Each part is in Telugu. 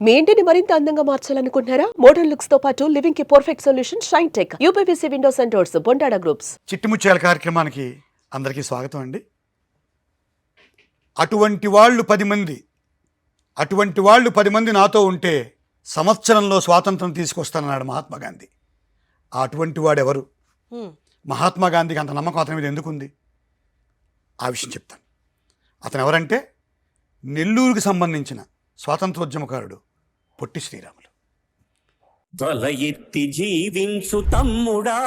మీ ఇంటిని మరింత అందంగా మార్చాలనుకుంటున్నారా? మోడర్న్ లుక్స్ తో పాటు లివింగ్ కి perfect solution shine tech, UPVC windows and doors, Bondada groups. చిట్టిముత్యాల కార్యక్రమానికి అందరికీ స్వాగతం అండి. అటువంటి వాళ్ళు 10 మంది నాతో ఉంటే సంవత్సరంలో స్వాతంత్రం తీసుకొస్తానన్నాడు మహాత్మా గాంధీ. అటువంటి వాడు ఎవరు? మహాత్మా గాంధీకి అంత నమ్మకం అతని మీద ఎందుకుంది? ఆ విషయం చెప్తాను. అతను ఎవరంటే నెల్లూరుకు సంబంధించిన స్వాతంత్రోద్యమకారుడు పొట్టి శ్రీరాములు. తల ఎత్తి జీవించు తమ్ముడా,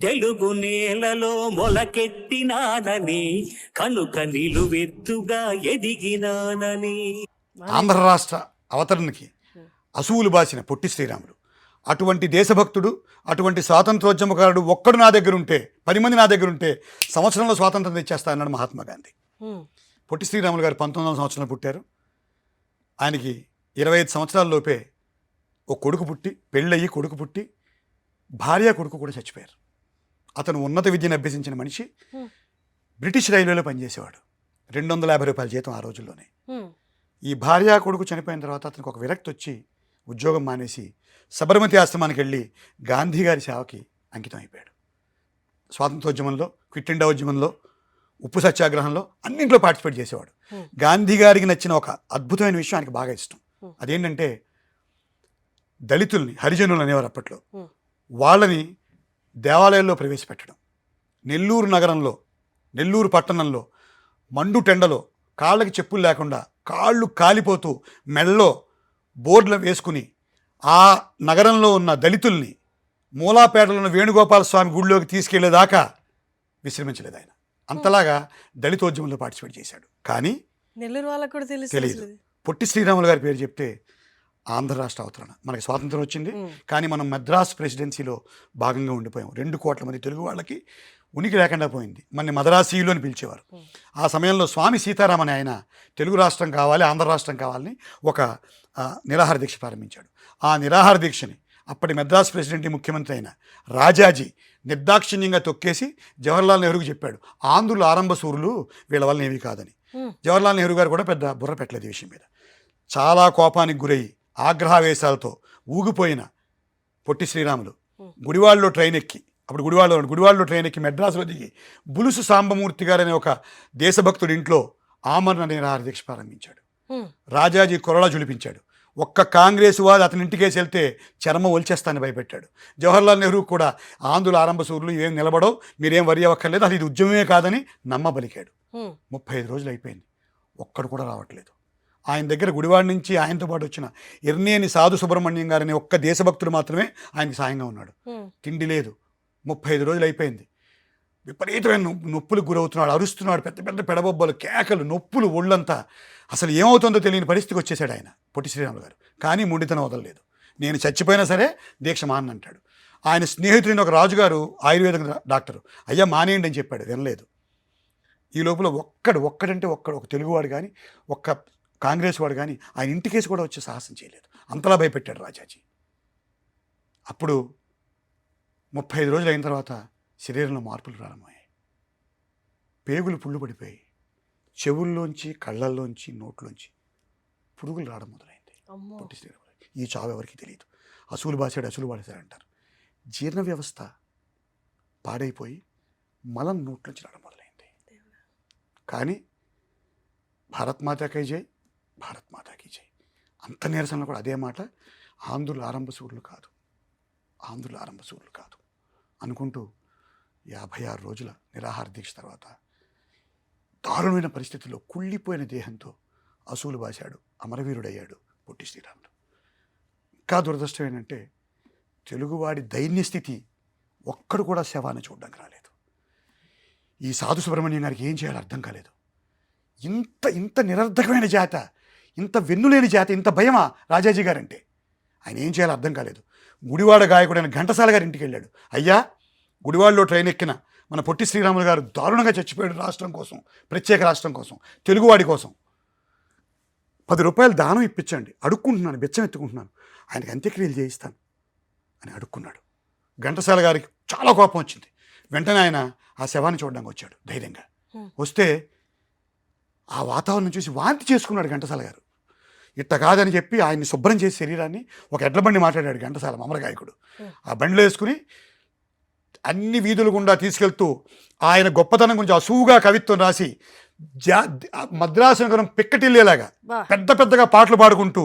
తెలుగు నేలలో మొలకెత్తినానని, కనుక నిలువెత్తుగా ఎదిగినానని. ఆంధ్ర రాష్ట్ర అవతరణకి అసువులు బాసిన పొట్టి శ్రీరాములు అటువంటి దేశభక్తుడు, అటువంటి స్వాతంత్రోద్యమకారుడు ఒక్కడు నా దగ్గర ఉంటే, 10 మంది నా దగ్గర ఉంటే సంవత్సరంలో స్వాతంత్రం తెచ్చేస్తా అన్నాడు మహాత్మా గాంధీ. పొట్టి శ్రీరాములు గారు 19వ సంవత్సరంలో పుట్టారు. ఆయనకి 25 సంవత్సరాల లోపే ఓ కొడుకు పుట్టి, పెళ్ళయ్యి కొడుకు పుట్టి, భార్య కొడుకు కూడా చచ్చిపోయారు. అతను ఉన్నత విద్యను అభ్యసించిన మనిషి. బ్రిటిష్ రైల్వేలో పనిచేసేవాడు. 250 రూపాయల జీతం ఆ రోజుల్లోనే. ఈ భార్య కొడుకు చనిపోయిన తర్వాత అతనికి ఒక విరక్తి వచ్చి ఉద్యోగం మానేసి సబర్మతి ఆశ్రమానికి వెళ్ళి గాంధీ గారి సేవకి అంకితం అయిపోయాడు. స్వాతంత్రోద్యమంలో, క్విట్ ఇండియా ఉద్యమంలో, ఉప్పు సత్యాగ్రహంలో అన్నింటిలో పార్టిసిపేట్ చేసేవాడు. గాంధీ గారికి నచ్చిన ఒక అద్భుతమైన విషయం ఆయనకి బాగా ఇష్టం. అదేంటంటే దళితుల్ని, హరిజనులు అనేవారు అప్పట్లో, వాళ్ళని దేవాలయాల్లో ప్రవేశపెట్టడం. నెల్లూరు నగరంలో, నెల్లూరు పట్టణంలో మండు టెండలో కాళ్ళకి చెప్పులు లేకుండా కాళ్ళు కాలిపోతూ మెళ్ళలో బోర్డులు వేసుకుని ఆ నగరంలో ఉన్న దళితుల్ని మూలాపేటలో ఉన్న వేణుగోపాల స్వామి గుడిలోకి తీసుకెళ్లేదాకా విశ్రమించలేదు ఆయన. అంతలాగా దళితోద్యమంలో పార్టిసిపేట్ చేశాడు. కానీ నెల్లూరు వాళ్ళకు కూడా తెలియదు. పొట్టి శ్రీరాములు గారి పేరు చెప్తే ఆంధ్ర రాష్ట్ర అవతరణ, మనకి స్వాతంత్రం వచ్చింది, కానీ మనం మద్రాస్ ప్రెసిడెన్సీలో భాగంగా ఉండిపోయాం. 2 కోట్ల మంది తెలుగు వాళ్ళకి ఉనికి లేకుండా పోయింది. మన మద్రాసీయులు అని పిలిచేవారు. ఆ సమయంలో స్వామి సీతారాం అనే ఆయన తెలుగు రాష్ట్రం కావాలి, ఆంధ్ర రాష్ట్రం కావాలని ఒక నిరాహార దీక్ష ప్రారంభించాడు. ఆ నిరాహార దీక్షని అప్పటి మద్రాస్ ప్రెసిడెంట్, ముఖ్యమంత్రి అయిన రాజాజీ నిర్దాక్షిణ్యంగా తొక్కేసి జవహర్లాల్ నెహ్రూకి చెప్పాడు, ఆంధ్రులు ఆరంభ సూరులు, వీళ్ళ వల్ల ఏమీ కాదని. జవహర్లాల్ నెహ్రూ గారు కూడా పెద్ద బుర్ర పెట్టలేదు ఈ విషయం మీద. చాలా కోపానికి గురయ్యి ఆగ్రహావేశాలతో ఊగిపోయిన పొట్టి శ్రీరాములు గుడివాడలో ట్రైన్ ఎక్కి, అప్పుడు గుడివాడలో ట్రైన్ ఎక్కి మెడ్రాసులో దిగి బులుసు సాంబమూర్తి గారు అనే ఒక దేశభక్తుడి ఇంట్లో ఆమరణ నిరాహార దీక్ష ప్రారంభించాడు. రాజాజీ కొరడా జులిపించాడు. ఒక్క కాంగ్రెస్ వాడు అతని ఇంటికేసి వెళ్తే చర్మం ఒలిచేస్తానని భయపెట్టాడు. జవహర్లాల్ నెహ్రూ కూడా ఆంధ్రుల ఆరంభ సూర్యులు ఇవేం నిలబడవు, మీరేం వరి అవ్వక్కర్లేదు, అది ఉద్యమమే కాదని నమ్మబలికాడు. 35 రోజులు అయిపోయింది, ఒక్కడు కూడా రావట్లేదు. ఆయన దగ్గర గుడివాడ నుంచి ఆయనతో పాటు వచ్చిన ఎర్నేని సాధు సుబ్రహ్మణ్యం గారనే ఒక్క దేశభక్తుడు మాత్రమే ఆయనకి సాయంగా ఉన్నాడు. తిండి లేదు, 35 రోజులు అయిపోయింది. విపరీతమైన నొప్పులకు గురవుతున్నాడు, అరుస్తున్నాడు, పెద్ద పెద్ద పెడబొబ్బలు, కేకలు, నొప్పులు, ఒళ్ళంతా. అసలు ఏమవుతుందో తెలియని పరిస్థితికి వచ్చేసాడు ఆయన పొట్టి శ్రీరాములు గారు. కానీ మొండితనం వదలలేదు. నేను చచ్చిపోయినా సరే దీక్ష మానంటాడు. ఆయన స్నేహితుడైన ఒక రాజుగారు ఆయుర్వేద డాక్టరు, అయ్యా మానేయండి అని చెప్పాడు, వినలేదు. ఈ లోపల ఒక్కడంటే ఒక తెలుగువాడు కానీ, ఒక్క కాంగ్రెస్ వాడు కానీ ఆయన ఇంటికేసి కూడా వచ్చే సాహసం చేయలేదు. అంతలా భయపెట్టాడు రాజాజీ. అప్పుడు 35 రోజులు అయిన తర్వాత శరీరంలో మార్పులు ప్రారంభమయ్యాయి. పేగులు పుళ్ళు పడిపోయి, చెవుల్లోంచి, కళ్ళల్లోంచి, నోట్లోంచి పురుగులు రావడం మొదలైంది పొట్టి శ్రీరాములు. ఈ చావు ఎవరికి తెలియదు. అసూలు బాసాడు అంటారు. జీర్ణ వ్యవస్థ పాడైపోయి మలం నోట్లోంచి రావడం మొదలైంది. కానీ భారత్ మాతాకి జై, భారత్ మాతాకి జై అంత నీరసంలో కూడా అదే మాట, ఆంధ్రుల ఆరంభ సూర్యులు కాదు అనుకుంటూ 56 రోజుల నిరాహార దీక్ష తర్వాత దారుణమైన పరిస్థితుల్లో కుళ్ళిపోయిన దేహంతో అసూలు బాశాడు, అమరవీరుడయ్యాడు పొట్టి శ్రీరాములు. ఇంకా దురదృష్టం ఏంటంటే తెలుగువాడి దైన్యస్థితి ఒక్కడు కూడా శవాన్ని చూడడానికి రాలేదు. ఈ సాధు సుబ్రహ్మణ్యం గారికి ఏం చేయాలో అర్థం కాలేదు. ఇంత నిరర్ధకమైన జాత, ఇంత వెన్నులేని జాత, ఇంత భయమా రాజాజీ గారంటే? ఆయన ఏం చేయాలో అర్థం కాలేదు. గుడివాడ గాయకుడైన ఘంటసాల గారి ఇంటికి వెళ్ళాడు. అయ్యా, గుడివాడలో ట్రైన్ ఎక్కిన మన పొట్టి శ్రీరాములు గారు దారుణంగా చచ్చిపోయాడు రాష్ట్రం కోసం, ప్రత్యేక రాష్ట్రం కోసం, తెలుగువాడి కోసం. 10 రూపాయలు దానం ఇప్పించండి, అడుక్కుంటున్నాను, బెచ్చం ఎత్తుకుంటున్నాను, ఆయనకి అంత్యక్రియలు చేయిస్తాను అని అడుక్కున్నాడు. ఘంటసాల గారికి చాలా కోపం వచ్చింది. వెంటనే ఆయన ఆ శవాన్ని చూడడానికి వచ్చాడు ధైర్యంగా. వస్తే ఆ వాతావరణం చూసి వాంతి చేసుకున్నాడు ఘంటసాల గారు. ఇట్ట కాదని చెప్పి ఆయన్ని శుభ్రం చేసి శరీరాన్ని ఒక ఎడ్ల బండి మాట్లాడాడు ఘంటసాల అమరగాయకుడు. ఆ బండిలో వేసుకుని అన్ని వీధుల గుండా తీసుకెళ్తూ ఆయన గొప్పతనం గురించి అసూగా కవిత్వం రాసి మద్రాసు నగరం పిక్కటిల్లేలాగా పెద్ద పెద్దగా పాటలు పాడుకుంటూ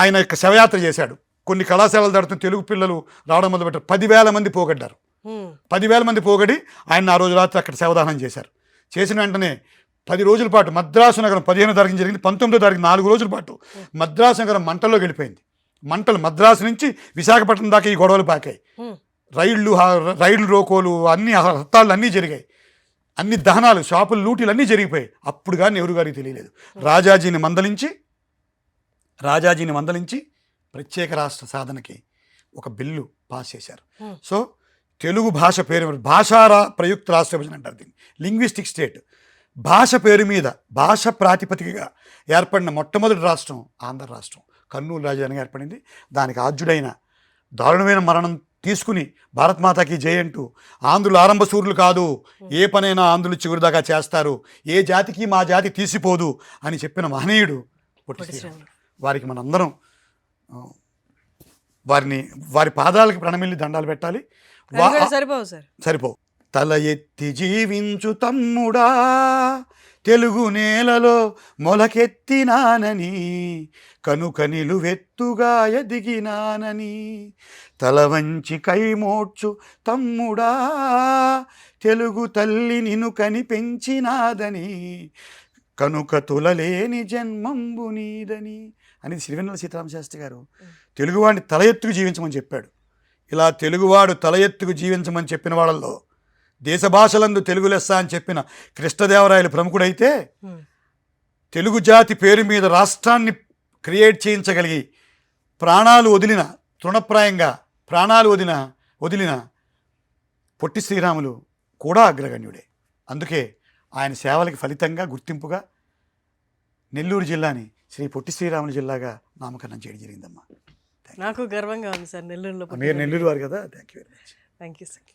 ఆయన యొక్క శవయాత్ర చేశాడు. కొన్ని కళాశాలలు దాడుతున్న తెలుగు పిల్లలు రావడం మొదలుపెట్టారు. 10,000 మంది పోగొడ్డారు. 10,000 మంది పోగొడి ఆయన ఆ రోజు రాత్రి అక్కడ శవదానం చేశారు. చేసిన వెంటనే 10 రోజుల పాటు మద్రాసు నగరం 15వ తారీఖు జరిగింది. 19వ తారీఖు 4 రోజుల పాటు మద్రాసు నగరం మంటల్లో గెలిపోయింది. మంటలు మద్రాసు నుంచి విశాఖపట్నం దాకా ఈ గొడవలు పాకాయి. రైళ్లు రోకోలు అన్ని హత్తాళ్ళు అన్నీ జరిగాయి. అన్ని దహనాలు, షాపులు, లూటీలు అన్నీ జరిగిపోయాయి. అప్పుడు కానీ నెహ్రూ గారికి తెలియలేదు. రాజాజీని మందలించి ప్రత్యేక రాష్ట్ర సాధనకి ఒక బిల్లు పాస్ చేశారు. సో తెలుగు భాష పేరు ప్రయుక్త రాష్ట్ర విభజన అంటారు దీన్ని. Linguistic state. భాష పేరు మీద భాష ప్రాతిపదికగా ఏర్పడిన మొట్టమొదటి రాష్ట్రం ఆంధ్ర రాష్ట్రం. కర్నూలు రాజధానిగా ఏర్పడింది. దానికి ఆద్యుడైన దారుణమైన మరణం తీసుకుని భారత్ మాతాకి జై అంటూ ఆంధ్రులు ఆరంభ సూర్యులు కాదు, ఏ పనైనా ఆంధ్రులు చివరిదాకా చేస్తారు, ఏ జాతికి మా జాతి తీసిపోదు అని చెప్పిన మహనీయుడు పొట్టి శ్రీరాములు. వారికి మనందరం వారి పాదాలకి ప్రణమిల్లి దండాలు పెట్టాలి. సరిపోవు. తల ఎత్తి జీవించు తమ్ముడా, తెలుగు నేలలో మొలకెత్తినానని, కనుక నిలువెత్తుగా ఎదిగినానని, తల వంచి కైమోడ్చు తమ్ముడా, తెలుగు తల్లి నిన్ను కని పెంచినాదని, కనుక తులలేని జన్మంబు నీదని అనేది సిరివెన్నెల సీతారామశాస్త్రి గారు తెలుగువాడిని తల ఎత్తుకు జీవించమని చెప్పాడు. ఇలా తెలుగువాడు తల ఎత్తుకు జీవించమని చెప్పిన వాళ్ళల్లో దేశ భాషలందు తెలుగు లెస్స అని చెప్పిన కృష్ణదేవరాయలు ప్రముఖుడైతే, తెలుగు జాతి పేరు మీద రాష్ట్రాన్ని క్రియేట్ చేయించగలిగి తృణప్రాయంగా ప్రాణాలు వదిలిన పొట్టి శ్రీరాములు కూడా అగ్రగణ్యుడే. అందుకే ఆయన సేవలకి ఫలితంగా గుర్తింపుగా నెల్లూరు జిల్లాని శ్రీ పొట్టి శ్రీరాములు జిల్లాగా నామకరణం చేయడం జరిగిందమ్మా. నాకు గర్వంగా ఉంది సార్ నెల్లూరులో. మీరు నెల్లూరు వారు కదా. Thank you very much. Thank you sir.